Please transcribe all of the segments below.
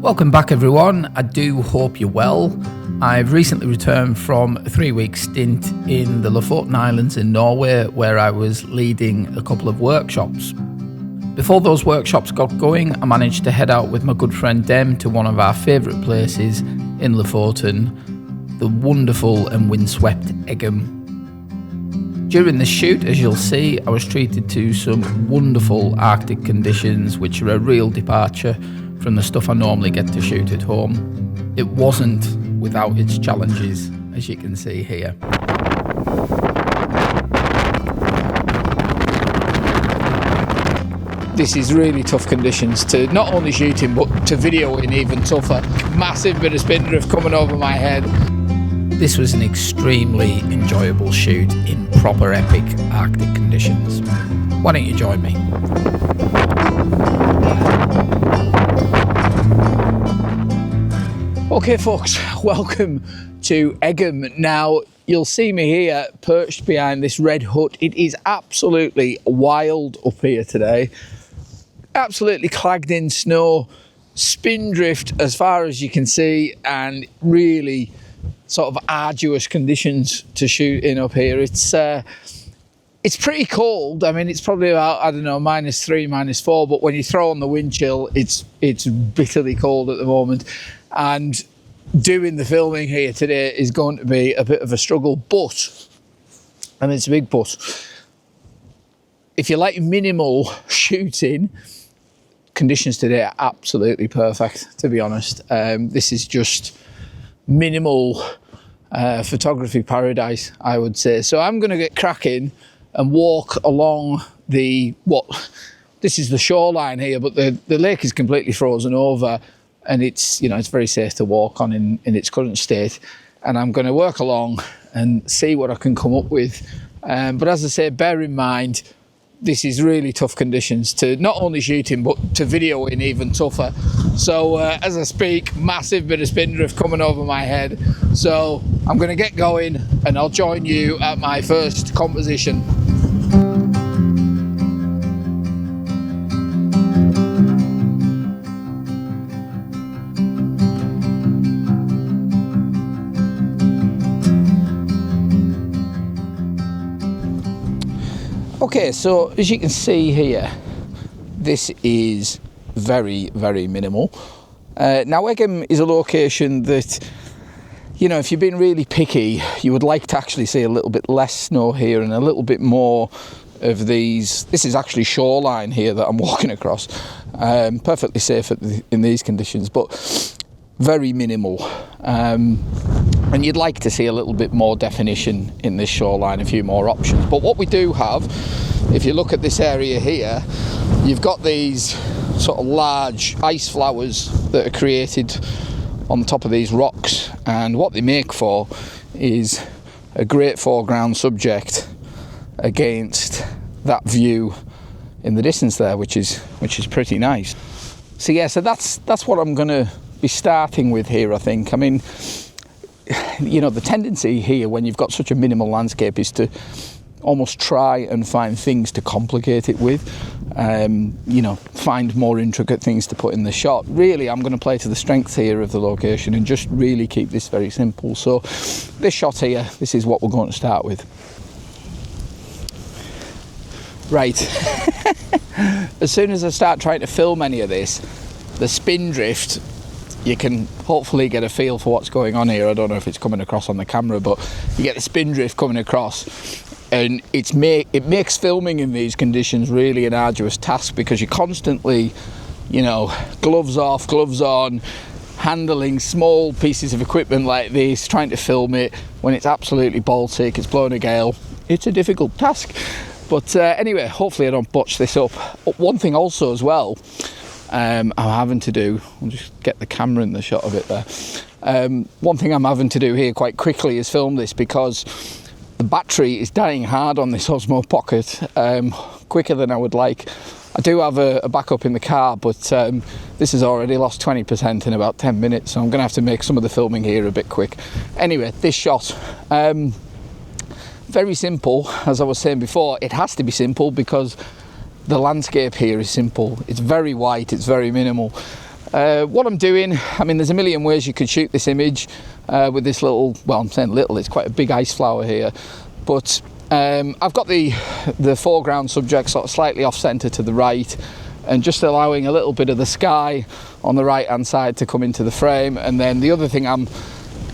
Welcome back everyone, I do hope you're well. I've recently returned from a 3-week stint in the Lofoten Islands in Norway where I was leading a couple of workshops. Before those workshops got going, I managed to head out with my good friend Dem to one of our favourite places in Lofoten, the wonderful and windswept Eggum. During the shoot, as you'll see, I was treated to some wonderful Arctic conditions which are a real departure from the stuff I normally get to shoot at home. It wasn't without its challenges, as you can see here. This is really tough conditions to not only shoot in, but to video in even tougher. Massive bit of spindrift coming over my head. This was an extremely enjoyable shoot in proper epic Arctic conditions. Why don't you join me? Okay folks, welcome to Eggum. Now you'll see me here perched behind this red hut. It is absolutely wild up here today. Absolutely clagged in snow, spindrift as far as you can see, and really sort of arduous conditions to shoot in up here. It's pretty cold. I mean, it's probably about, I don't know, -3, -4, but when you throw on the wind chill, it's bitterly cold at the moment. And doing the filming here today is going to be a bit of a struggle, but, and it's a big but, if you like minimal shooting, conditions today are absolutely perfect, to be honest. This is just minimal photography paradise, I would say. So I'm going to get cracking and walk along this is the shoreline here, but the lake is completely frozen over, and it's very safe to walk on in its current state. And I'm going to work along and see what I can come up with. But as I say, bear in mind, this is really tough conditions to not only shoot in, but to video in even tougher. So as I speak, massive bit of spindrift coming over my head. So I'm going to get going and I'll join you at my first composition. Okay, so as you can see here, this is very, very minimal. Now Eggum is a location that, if you've been really picky, you would like to actually see a little bit less snow here and a little bit more of these. This is actually shoreline here that I'm walking across. Perfectly safe in these conditions, but very minimal. And you'd like to see a little bit more definition in this shoreline, a few more options. But what we do have, if you look at this area here, you've got these sort of large ice flowers that are created on the top of these rocks, and what they make for is a great foreground subject against that view in the distance there, which is pretty nice. So yeah, so that's what I'm going to be starting with here, I think. I mean, the tendency here when you've got such a minimal landscape is to almost try and find things to complicate it with, find more intricate things to put in the shot. Really, I'm going to play to the strengths here of the location and just really keep this very simple. So this shot here, this is what we're going to start with. Right. As soon as I start trying to film any of this, the spindrift, you can hopefully get a feel for what's going on here. I don't know if it's coming across on the camera, but you get the spindrift coming across, and it makes filming in these conditions really an arduous task, because you're constantly, gloves off, gloves on, handling small pieces of equipment like this, trying to film it when it's absolutely Baltic, it's blowing a gale. It's a difficult task. But anyway, hopefully I don't botch this up. One thing also as well, I'm having to do, I'll just get the camera in the shot of it there. One thing I'm having to do here quite quickly is film this, because the battery is dying hard on this Osmo Pocket, quicker than I would like. I do have a backup in the car, but this has already lost 20% in about 10 minutes, so I'm going to have to make some of the filming here a bit quick. Anyway, this shot, very simple. As I was saying before, it has to be simple because the landscape here is simple. It's very white, it's very minimal. What I'm doing, I mean, there's a million ways you could shoot this image with this little, well, I'm saying little, it's quite a big ice flower here, but I've got the foreground subject sort of slightly off centre to the right, and just allowing a little bit of the sky on the right hand side to come into the frame. And then the other thing I'm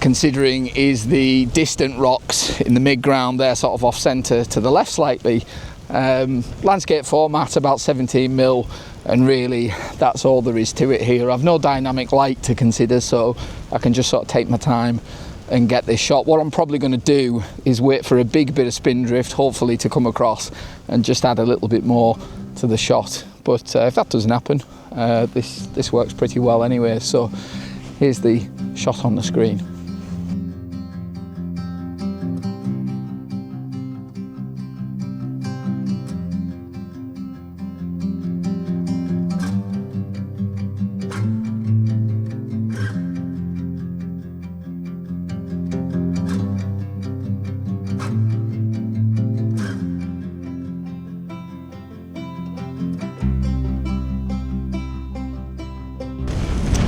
considering is the distant rocks in the mid-ground. They're sort of off centre to the left slightly. Landscape format about 17mm, and really that's all there is to it here. I've no dynamic light to consider, so I can just sort of take my time and get this shot. What I'm probably going to do is wait for a big bit of spin drift, hopefully, to come across, and just add a little bit more to the shot. But if that doesn't happen, this works pretty well anyway. So here's the shot on the screen.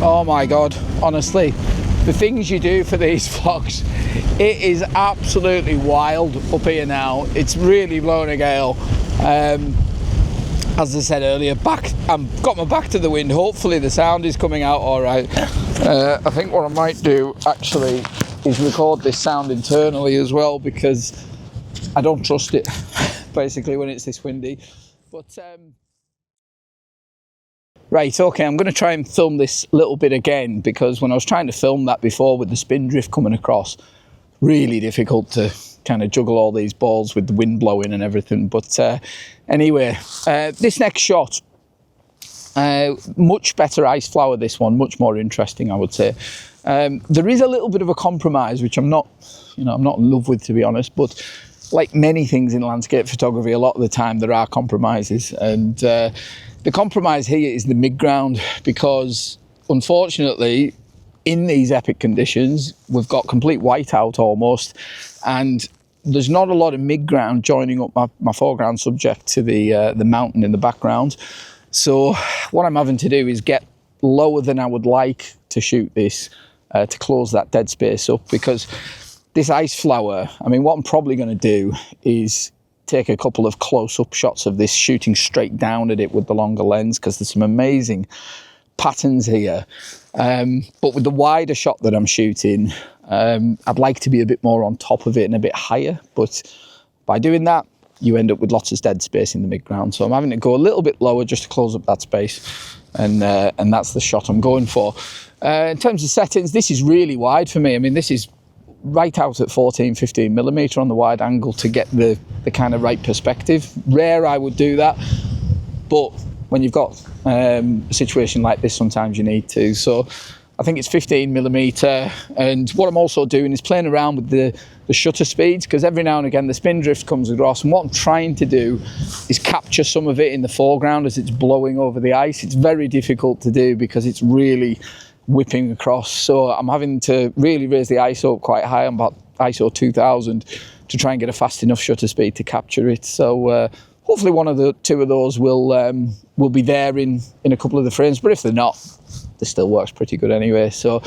Oh my God, honestly, the things you do for these vlogs, it is absolutely wild up here now. It's really blowing a gale. As I said earlier, I've got my back to the wind. Hopefully the sound is coming out all right. I think what I might do actually is record this sound internally as well, because I don't trust it basically when it's this windy. But right, okay, I'm going to try and film this little bit again, because when I was trying to film that before with the spin drift coming across, really difficult to kind of juggle all these balls with the wind blowing and everything. But anyway, this next shot, much better ice flower, this one, much more interesting, I would say. There is a little bit of a compromise, which I'm not in love with, to be honest, but like many things in landscape photography, a lot of the time there are compromises, and the compromise here is the mid-ground, because unfortunately in these epic conditions we've got complete whiteout almost, and there's not a lot of mid-ground joining up my foreground subject to the mountain in the background. So what I'm having to do is get lower than I would like to shoot this to close that dead space up, because this ice flower, I mean, what I'm probably going to do is take a couple of close-up shots of this shooting straight down at it with the longer lens, because there's some amazing patterns here. But with the wider shot that I'm shooting, I'd like to be a bit more on top of it and a bit higher, but by doing that you end up with lots of dead space in the mid-ground. So I'm having to go a little bit lower just to close up that space, and that's the shot I'm going for. In terms of settings, this is really wide for me. I mean, this is right out at 14-15mm on the wide angle to get the kind of right perspective. Rare I would do that, but when you've got a situation like this, sometimes you need to. So I think it's 15mm, and what I'm also doing is playing around with the shutter speeds, because every now and again the spin drift comes across, and what I'm trying to do is capture some of it in the foreground as it's blowing over the ice. It's very difficult to do because it's really whipping across, so I'm having to really raise the ISO quite high, on about ISO 2000, to try and get a fast enough shutter speed to capture it. So hopefully one of the two of those will be there in a couple of the frames, but if they're not, this still works pretty good anyway. So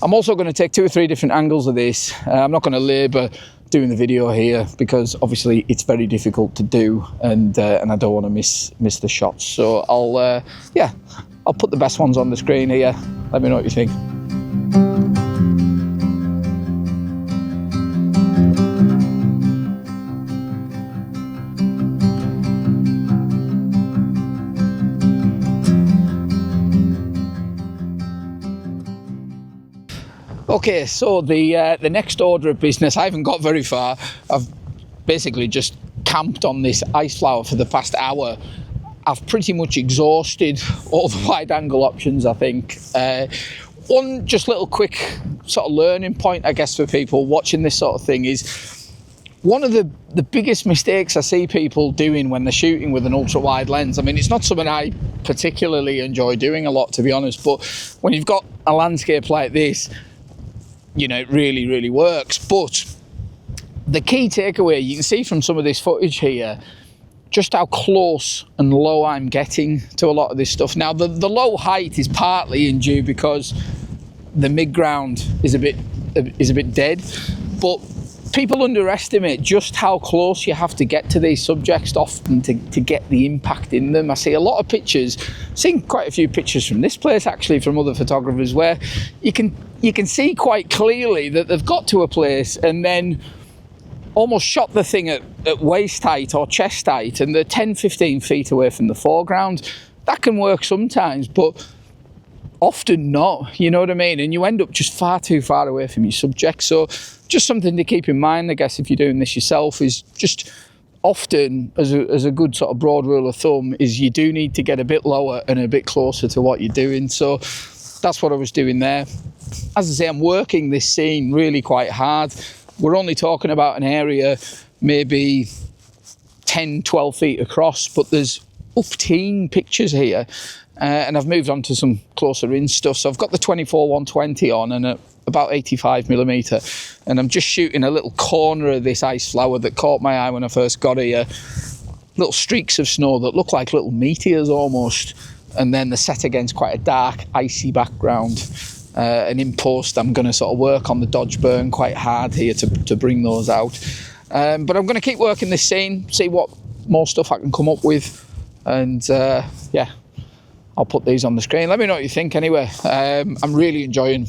I'm also going to take 2 or 3 different angles of this. I'm not going to labour doing the video here, because obviously it's very difficult to do, and I don't want to miss the shots. So I'll put the best ones on the screen here. Let me know what you think. Okay, so the next order of business, I haven't got very far. I've basically just camped on this ice flower for the past hour. I've pretty much exhausted all the wide angle options, I think. One just little quick sort of learning point, I guess, for people watching this sort of thing is, one of the biggest mistakes I see people doing when they're shooting with an ultra wide lens, I mean, it's not something I particularly enjoy doing a lot, to be honest, but when you've got a landscape like this, you know, it really, really works. But the key takeaway you can see from some of this footage here, just how close and low I'm getting to a lot of this stuff. Now, the low height is partly in due because the mid-ground is a bit dead, but people underestimate just how close you have to get to these subjects often to get the impact in them. I see a lot of pictures, seen quite a few pictures from this place actually, from other photographers, where you can see quite clearly that they've got to a place and then almost shot the thing at waist height or chest height, and they're 10-15 feet away from the foreground. That can work sometimes, but often not, you know what I mean? And you end up just far too far away from your subject. So just something to keep in mind, I guess, if you're doing this yourself, is just often, as a good sort of broad rule of thumb, is you do need to get a bit lower and a bit closer to what you're doing. So that's what I was doing there. As I say, I'm working this scene really quite hard. We're only talking about an area maybe 10-12 feet across, but there's up-teen pictures here. And I've moved on to some closer in stuff. So I've got the 24-120 on and about 85mm, and I'm just shooting a little corner of this ice flower that caught my eye when I first got here. Little streaks of snow that look like little meteors almost, and then they're set against quite a dark icy background. And in post I'm going to sort of work on the dodge burn quite hard here to bring those out. But I'm going to keep working this scene, see what more stuff I can come up with, and yeah, I'll put these on the screen. Let me know what you think anyway. I'm really enjoying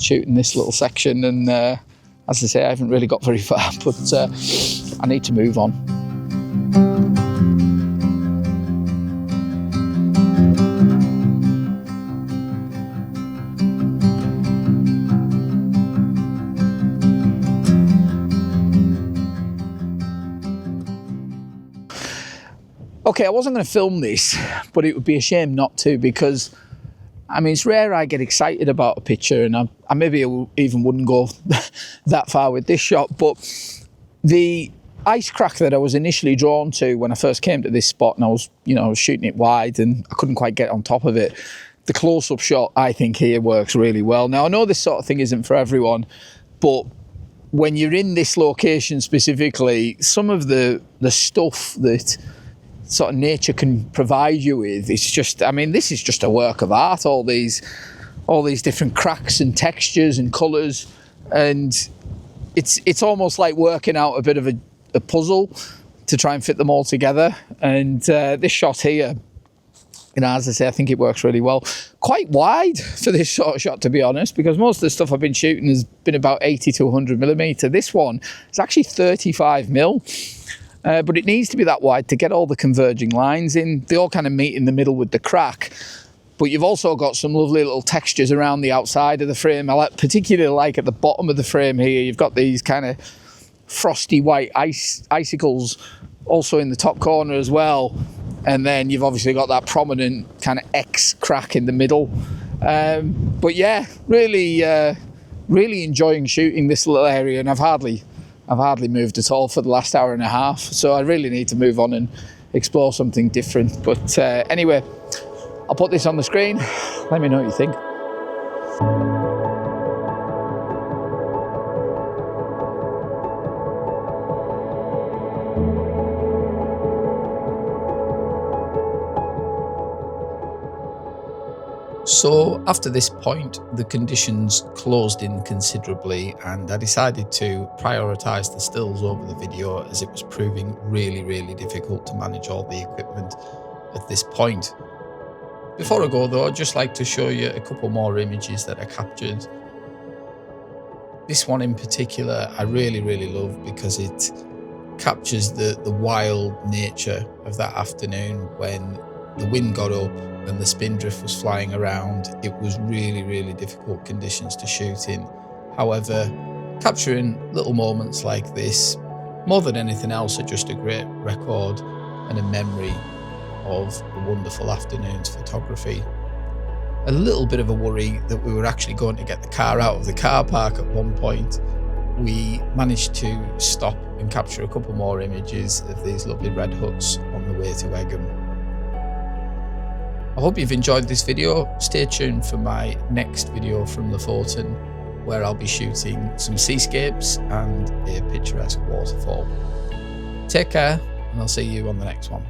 shooting this little section, and as I say, I haven't really got very far, but I need to move on. Okay, I wasn't going to film this, but it would be a shame not to, because I mean, it's rare I get excited about a picture, and I maybe even wouldn't go that far with this shot, but the ice crack that I was initially drawn to when I first came to this spot, and I was shooting it wide and I couldn't quite get on top of it. The close-up shot, I think, here works really well. Now, I know this sort of thing isn't for everyone, but when you're in this location specifically, some of the stuff that sort of nature can provide you with, it's just, I mean, this is just a work of art, all these different cracks and textures and colours, and it's almost like working out a bit of a puzzle to try and fit them all together. And this shot here, as I say, I think it works really well. Quite wide for this sort of shot, to be honest, because most of the stuff I've been shooting has been about 80 to 100mm. This one is actually 35mm. But it needs to be that wide to get all the converging lines in. They all kind of meet in the middle with the crack. But you've also got some lovely little textures around the outside of the frame. I particularly like at the bottom of the frame here, you've got these kind of frosty white icicles also in the top corner as well. And then you've obviously got that prominent kind of X crack in the middle. But yeah, really enjoying shooting this little area, and I've hardly moved at all for the last hour and a half, so I really need to move on and explore something different. But anyway, I'll put this on the screen. Let me know what you think. So after this point, the conditions closed in considerably, and I decided to prioritise the stills over the video, as it was proving really difficult to manage all the equipment at this point. Before I go though, I'd just like to show you a couple more images that I captured. This one in particular I really love, because it captures the wild nature of that afternoon when the wind got up and the spindrift was flying around. It was really difficult conditions to shoot in. However, capturing little moments like this, more than anything else, are just a great record and a memory of a wonderful afternoon's photography. A little bit of a worry that we were actually going to get the car out of the car park at one point. We managed to stop and capture a couple more images of these lovely red huts on the way to Eggum. I hope you've enjoyed this video. Stay tuned for my next video from Lofoten, where I'll be shooting some seascapes and a picturesque waterfall. Take care, and I'll see you on the next one.